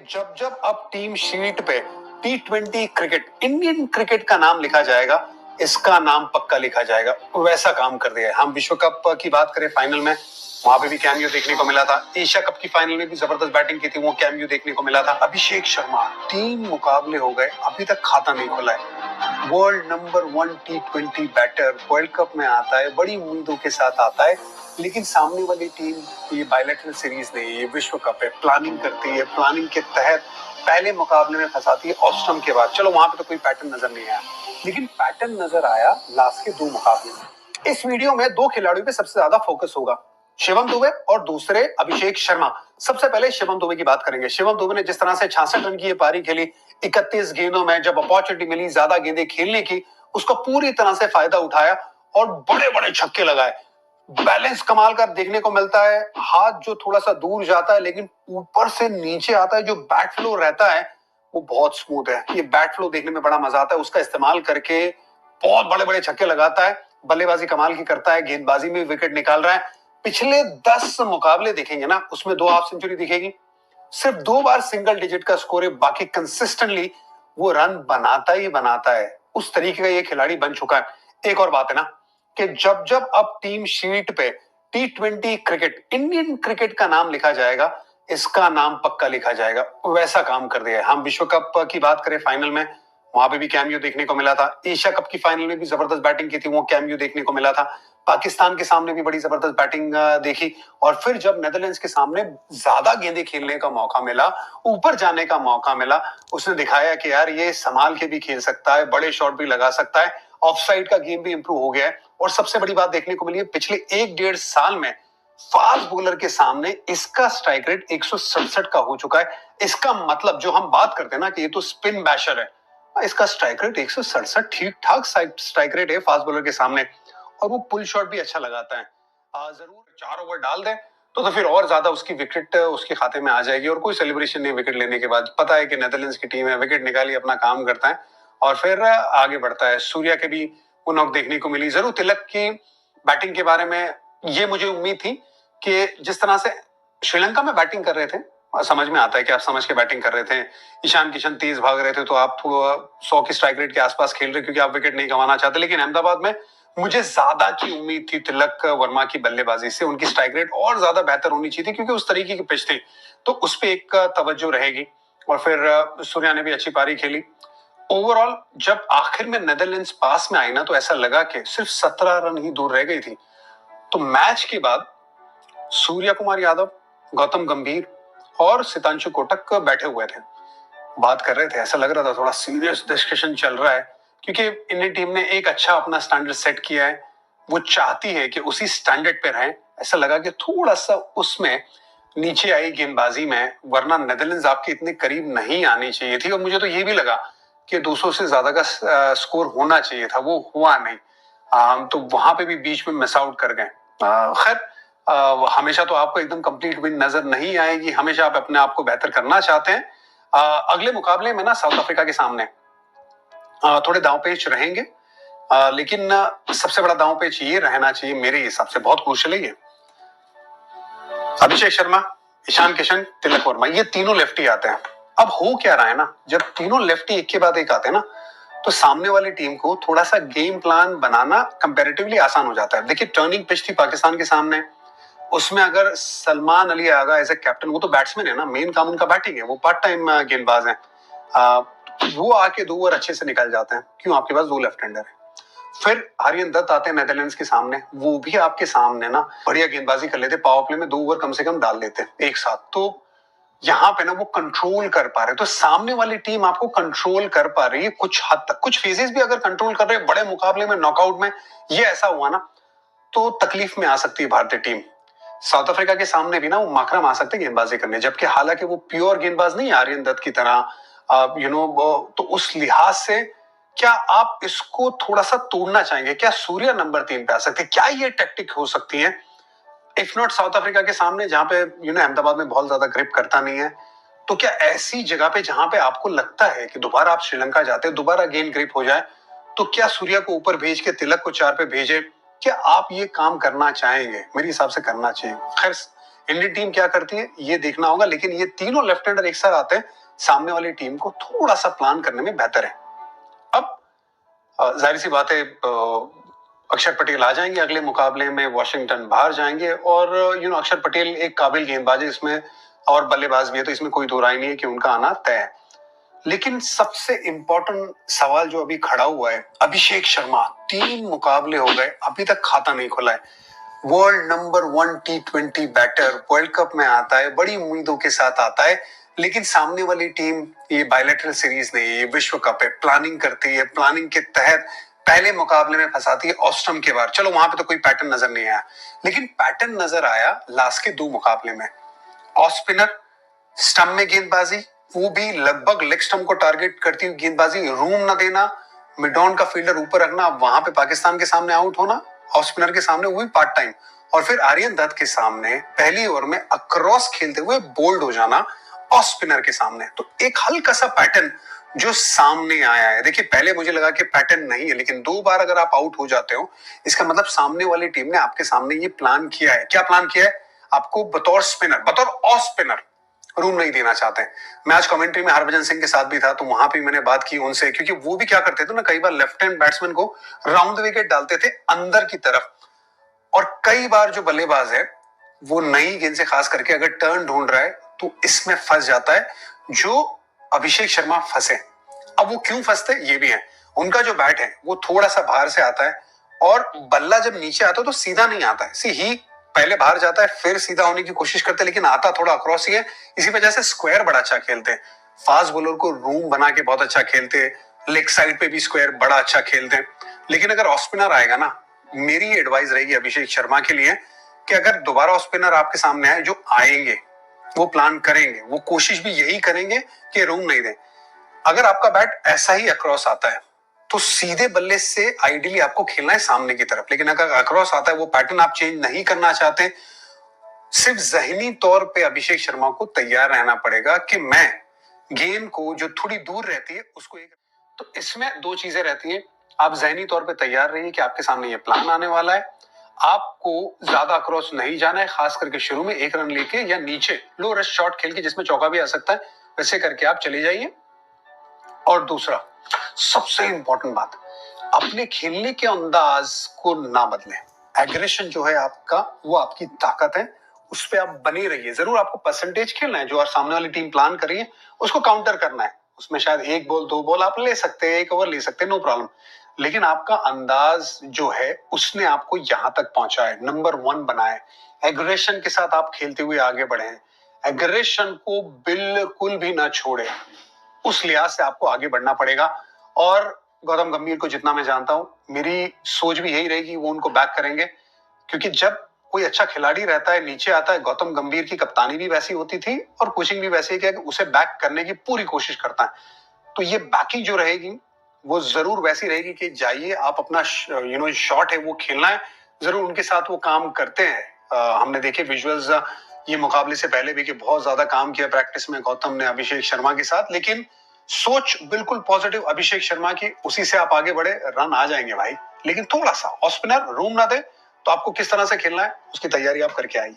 जब जब अब टीम शीट पे T20 क्रिकेट, इंडियन क्रिकेट का नाम लिखा जाएगा, इसका नाम पक्का लिखा जाएगा, वैसा काम कर दिया है। हम विश्व कप की बात करें, फाइनल में वहां पे भी कैमियो देखने को मिला था। एशिया कप की फाइनल में भी जबरदस्त बैटिंग की थी, वो कैमियो देखने को मिला था। अभिषेक शर्मा, 3 मुकाबले हो गए, अभी तक खाता नहीं खुला है। World number 1 T20 batter World Cup में आता है, बड़ी उम्मीदों के साथ आता है, लेकिन सामने वाली टीम, ये बायलैटरल सीरीज नहीं, ये विश्व कप है, प्लानिंग करती है, प्लानिंग के तहत पहले मुकाबले में फंसाती है ऑस्ट्रम के बाद। चलो वहां पे तो कोई पैटर्न नजर नहीं आया, लेकिन पैटर्न नजर आया लास्ट के 2 मुकाबले में। इस वीडियो में 2 खिलाड़ियों पे सबसे ज्यादा फोकस होगा, शिवम दुबे और दूसरे अभिषेक शर्मा। सबसे पहले शिवम दुबे की बात करेंगे। शिवम दुबे ने जिस तरह से 66 रन की ये पारी खेली, 31 गेंदों में जब अपॉर्चुनिटी मिली ज्यादा गेंदें खेलने की, उसका पूरी तरह से फायदा उठाया और बड़े बड़े छक्के लगाए। बैलेंस कमाल का देखने को मिलता है, हाथ जो थोड़ा सा दूर जाता है लेकिन ऊपर से नीचे आता है, जो बैट फ्लो रहता है वो बहुत स्मूथ है। ये बैट फ्लो देखने में बड़ा मजा आता है, उसका इस्तेमाल करके बहुत बड़े बड़े छक्के लगाता है, बल्लेबाजी कमाल की करता है, गेंदबाजी में विकेट निकाल रहा है। पिछले 10 मुकाबले देखेंगे ना, उसमें 2 हाफ सेंचुरी दिखेगी, सिर्फ 2 बार सिंगल डिजिट का स्कोर है, बाकी कंसिस्टेंटली वो रन बनाता ही बनाता है। उस तरीके का ये खिलाड़ी बन चुका है। एक और बात है ना कि जब जब अब टीम शीट पे T20 क्रिकेट, इंडियन क्रिकेट का नाम लिखा जाएगा, इसका नाम पक्का लिखा जाएगा, वैसा काम कर दिया है। हम विश्व कप की बात करें, फाइनल में वहां पे भी कैमियो देखने को मिला था। एशिया कप की फाइनल में भी जबरदस्त बैटिंग की थी, वो कैमियो देखने को मिला था। पाकिस्तान के सामने भी बड़ी जबरदस्त बैटिंग देखी, और फिर जब नेदरलैंड्स के सामने ज्यादा गेंदें खेलने का मौका मिला, ऊपर जाने का मौका मिला, उसने दिखाया कि यार ये संभाल के भी खेल सकता है, बड़े शॉट भी लगा सकता है, ऑफसाइड का गेम भी इंप्रूव हो गया है। और सबसे बड़ी बात देखने को मिली है, पिछले 1-1.5 साल में फास्ट बॉलर के सामने इसका स्ट्राइक रेट 167 का हो चुका है। इसका मतलब जो हम बात करते हैं ना कि ये तो स्पिन बैशर है, इसका स्ट्राइक रेट 167 ठीक ठाक स्ट्राइक रेट है फास्ट बॉलर के सामने, और वो पुल शॉट भी अच्छा लगाता है। जरूर 4 ओवर डाल दे तो फिर और ज्यादा उसकी विकेट उसके खाते में आ जाएगी, और कोई सेलिब्रेशन नहीं विकेट लेने के बाद। पता है कि नेदरलैंड्स की टीम है, विकेट निकाली अपना काम करता है और फिर आगे बढ़ता है। सूर्या के भी वो नॉक देखने को मिली। जरूर तिलक की बैटिंग के बारे में ये मुझे उम्मीद थी कि जिस तरह से श्रीलंका में बैटिंग कर रहे थे, समझ में आता है कि आप समझ के बैटिंग कर रहे थे, ईशान किशन तेज भाग रहे थे, तो आप थोड़ा 100 की स्ट्राइक रेट के आसपास खेल रहे क्योंकि आप विकेट नहीं गंवाना चाहते। लेकिन अहमदाबाद में मुझे ज्यादा की उम्मीद थी तिलक वर्मा की बल्लेबाजी से, उनकी स्ट्राइक रेट और ज्यादा बेहतर होनी चाहिए थी क्योंकि उस तरीके की पिच थी, तो उस पर एक तवज्जो रहेगी। और फिर सूर्या ने भी अच्छी पारी खेली। ओवरऑल जब आखिर में नेदरलैंड्स पास में आई ना, तो ऐसा लगा कि सिर्फ 17 रन ही दूर रह गई थी। तो मैच के बाद सूर्य कुमार यादव, गौतम गंभीर और सितांशु कोटक बैठे हुए थे, बात कर रहे थे। ऐसा लग रहा था थोड़ा सीरियस डिस्कशन चल रहा है, क्योंकि इंडियन टीम ने एक अच्छा अपना स्टैंडर्ड सेट किया है, वो चाहती है कि उसी स्टैंडर्ड पे रहें। ऐसा लगा कि थोड़ा सा उसमें नीचे आई गेंदबाजी में, वरना नेदरलैंड्स आपके इतने करीब नहीं आनी चाहिए थी। और मुझे तो ये भी लगा कि 200 से ज्यादा का स्कोर होना चाहिए था, वो हुआ नहीं। तो वहां पे भी बीच में मिस आउट कर गए। खैर, हमेशा तो आपको एकदम कंप्लीट विन नजर नहीं आएगी, हमेशा आप अपने आप को बेहतर करना चाहते हैं। अगले मुकाबले में ना साउथ अफ्रीका के सामने थोड़े दांवपेच रहेंगे, लेकिन सबसे बड़ा दांवपेच ये रहना चाहिए मेरे हिसाब से, बहुत क्रूशियल है ये। अभिषेक शर्मा, ईशान किशन, तिलक वर्मा, ये तीनों लेफ्टी आते हैं। अब हो क्या रहा है ना, जब तीनों लेफ्टी एक के बाद एक आते हैं ना, तो सामने वाली टीम को थोड़ा सा गेम प्लान बनाना कंपैरेटिवली आसान हो जाता है। देखिए, टर्निंग पिच थी पाकिस्तान के सामने, उसमें अगर Salman Ali Agha as a captain, वो तो बैट्समैन है ना, मेन काम उनका बैटिंग है, वो पार्ट टाइम गेंदबाज है, वो आके 2 ओवर अच्छे से निकल जाते हैं। क्यों? आपके पास 2 लेफ्ट हैंडर है। फिर आर्यन दत्त आते हैं नेदरलैंड्स के सामने, वो भी आपके सामने ना बढ़िया गेंदबाजी कर लेते, पावर प्ले में 2 ओवर कम से कम डाल देते एक साथ। तो यहाँ पे ना वो कंट्रोल कर पा रहे, तो सामने वाली टीम आपको कंट्रोल कर पा रही है कुछ हद तक। कुछ फेजेस भी अगर कंट्रोल कर रहे हैं, बड़े मुकाबले में नॉकआउट में ये ऐसा हुआ ना, तो तकलीफ में आ सकती है भारतीय टीम। साउथ अफ्रीका के सामने भी ना वो माकरम आ सकते हैं गेंदबाजी करने, जबकि हालांकि वो प्योर गेंदबाज नहीं है आर्यन दत्त की तरह, तो उस लिहाज से क्या आप इसको थोड़ा सा तोड़ना चाहेंगे? क्या सूर्य नंबर 3 पे आ सकते हैं? क्या ये टैक्टिक हो सकती है? इफ नॉट साउथ अफ्रीका के सामने, जहां पे अहमदाबाद में बहुत ज्यादा ग्रिप करता नहीं है, तो क्या ऐसी जगह पे जहां पे आपको लगता है कि दोबारा आप श्रीलंका जाते हैं, दोबारा गेंद ग्रिप हो जाए, तो क्या सूर्या को ऊपर भेज के तिलक को 4 पे भेजे? क्या आप ये काम करना चाहेंगे? मेरे हिसाब से करना चाहिए। खैर, इंडियन टीम क्या करती है ये देखना होगा, लेकिन ये तीनों लेफ्ट हैंडर एक साथ आते हैं, सामने वाली टीम को थोड़ा सा प्लान करने में बेहतर है। अब जाहिर सी बात है अक्षर पटेल आ जाएंगे अगले मुकाबले में, वॉशिंगटन बाहर जाएंगे, और अक्षर पटेल एक काबिल गेंदबाज है इसमें, और बल्लेबाज भी है, तो इसमें कोई दो राय नहीं है कि उनका आना तय है। लेकिन सबसे इंपॉर्टेंट सवाल जो अभी खड़ा हुआ है, अभिषेक शर्मा 3 मुकाबले हो गए, अभी तक खाता नहीं खुला है। World number 1 T20 batter, World Cup में आता है, बड़ी उम्मीदों के साथ आता है, लेकिन सामने वाली टीम ये बायलैटरल सीरीज नहीं, ये विश्व कप है, प्लानिंग करती है, प्लानिंग के तहत पहले मुकाबले में फंसाती है ऑस्ट्रम के बाहर। चलो वहां पे तो कोई पैटर्न नजर नहीं आया, लेकिन पैटर्न नजर आया लास्ट के 2 मुकाबले में। ऑफ स्पिनर, स्टंप में गेंदबाजी, वो भी लगभग लेग स्टंप को टारगेट करती हुई गेंदबाजी, रूम न देना, मिड ऑन का फील्डर ऊपर रखना, वहां पे पाकिस्तान के सामने आउट होना, ऑफ स्पिनर के सामने वो भी पार्ट टाइम, और फिर आर्यन दत्त के सामने पहली ओवर में अक्रॉस खेलते हुए बोल्ड हो जाना ऑफ स्पिनर के सामने। तो एक हल्का सा पैटर्न जो सामने आया है। देखिए पहले मुझे लगा कि पैटर्न नहीं है, लेकिन 2 बार अगर आप आउट हो जाते हो, इसका मतलब सामने वाली टीम ने आपके सामने ये प्लान किया है। क्या प्लान किया है? आपको बतौर स्पिनर, बतौर ऑफ स्पिनर रूम नहीं देना चाहते हैं। मैं आज कमेंट्री में हरभजन सिंह के साथ भी था, तो वहां पे मैंने बात की उनसे, क्योंकि वो भी क्या करते थे ना, कई बार लेफ्ट हैंड बैट्समैन को राउंड विकेट डालते थे अंदर की तरफ, और कई बार जो बल्लेबाज है वो नई गेंद से खास करके अगर टर्न ढूंढ रहा है तो इसमें फंस जाता है, जो अभिषेक शर्मा फंसे। अब वो क्यों फंसते ये भी है, उनका जो बैट है वो थोड़ा सा बाहर से आता है, और बल्ला जब नीचे आता है तो सीधा नहीं आता है, ही पहले बाहर जाता है फिर सीधा होने की कोशिश करते हैं, लेकिन आता थोड़ा अक्रॉस ही है। इसी वजह से स्क्वायर बड़ा अच्छा खेलते हैं, फास्ट बॉलर को रूम बना के बहुत अच्छा खेलते हैं, लेग साइड पे भी स्क्वायर बड़ा अच्छा खेलते हैं। लेकिन अगर ऑफ स्पिनर आएगा ना, मेरी एडवाइस रहेगी अभिषेक शर्मा के लिए कि अगर दोबारा ऑफ स्पिनर आपके सामने आए, जो आएंगे वो प्लान करेंगे, वो कोशिश भी यही करेंगे कि रूम नहीं दें। अगर आपका बैट ऐसा ही अक्रॉस आता है तो सीधे बल्ले से आइडियली आपको खेलना है सामने की तरफ, लेकिन अगर अक्रॉस आता है, वो पैटर्न आप चेंज नहीं करना चाहते, सिर्फ जहनी तौर पे अभिषेक शर्मा को तैयार रहना पड़ेगा कि मैं गेंद को जो थोड़ी दूर रहती है उसको एक, तो इसमें 2 चीजें रहती हैं। आप जहनी तौर पे तैयार रहिए कि आपके सामने ये प्लान आने वाला है, आपको ज्यादा क्रॉस नहीं जाना है, खास करके शुरू में 1 रन लेके या नीचे लो रश शॉट खेल के जिसमें चौका भी आ सकता है, वैसे करके आप चले जाइए। और दूसरा सबसे इंपॉर्टेंट बात, अपने खेलने के अंदाज को ना बदलें। एग्रेशन जो है आपका, वो आपकी ताकत है, उस पर आप बने रहिए। जरूर आपको परसेंटेज खेलना है, जो आप सामने वाली टीम प्लान कर रही है उसको काउंटर करना है, उसमें शायद 1 बॉल 2 बॉल आप ले सकते हैं, 1 ओवर ले सकते हैं, नो प्रॉब्लम, लेकिन आपका अंदाज जो है उसने आपको यहां तक पहुंचा है, नंबर 1 बनाए। एग्रेशन के साथ आप खेलते हुए आगे बढ़े हैं, एग्रेशन को बिल्कुल भी ना छोड़े, उस लिहाज से आपको आगे बढ़ना पड़ेगा। और गौतम गंभीर को जितना मैं जानता हूं, मेरी सोच भी यही रहेगी, वो उनको बैक करेंगे, क्योंकि जब कोई अच्छा खिलाड़ी रहता है, नीचे आता है, गौतम गंभीर की कप्तानी भी वैसी होती थी और कोचिंग भी वैसी है कि उसे बैक करने की पूरी कोशिश करता है। तो ये बैकिंग जो रहेगी वो जरूर वैसी रहेगी कि जाइए आप अपना शॉट है वो खेलना है। जरूर उनके साथ वो काम करते हैं, हमने देखे विजुअल्स ये मुकाबले से पहले भी कि बहुत ज्यादा काम किया प्रैक्टिस में गौतम ने अभिषेक शर्मा के साथ, लेकिन सोच बिल्कुल पॉजिटिव अभिषेक शर्मा की, उसी से आप आगे बढ़े, रन आ जाएंगे भाई। लेकिन थोड़ा सा ऑफ स्पिनर रूम ना दे, तो आपको किस तरह से खेलना है उसकी तैयारी आप करके आइए।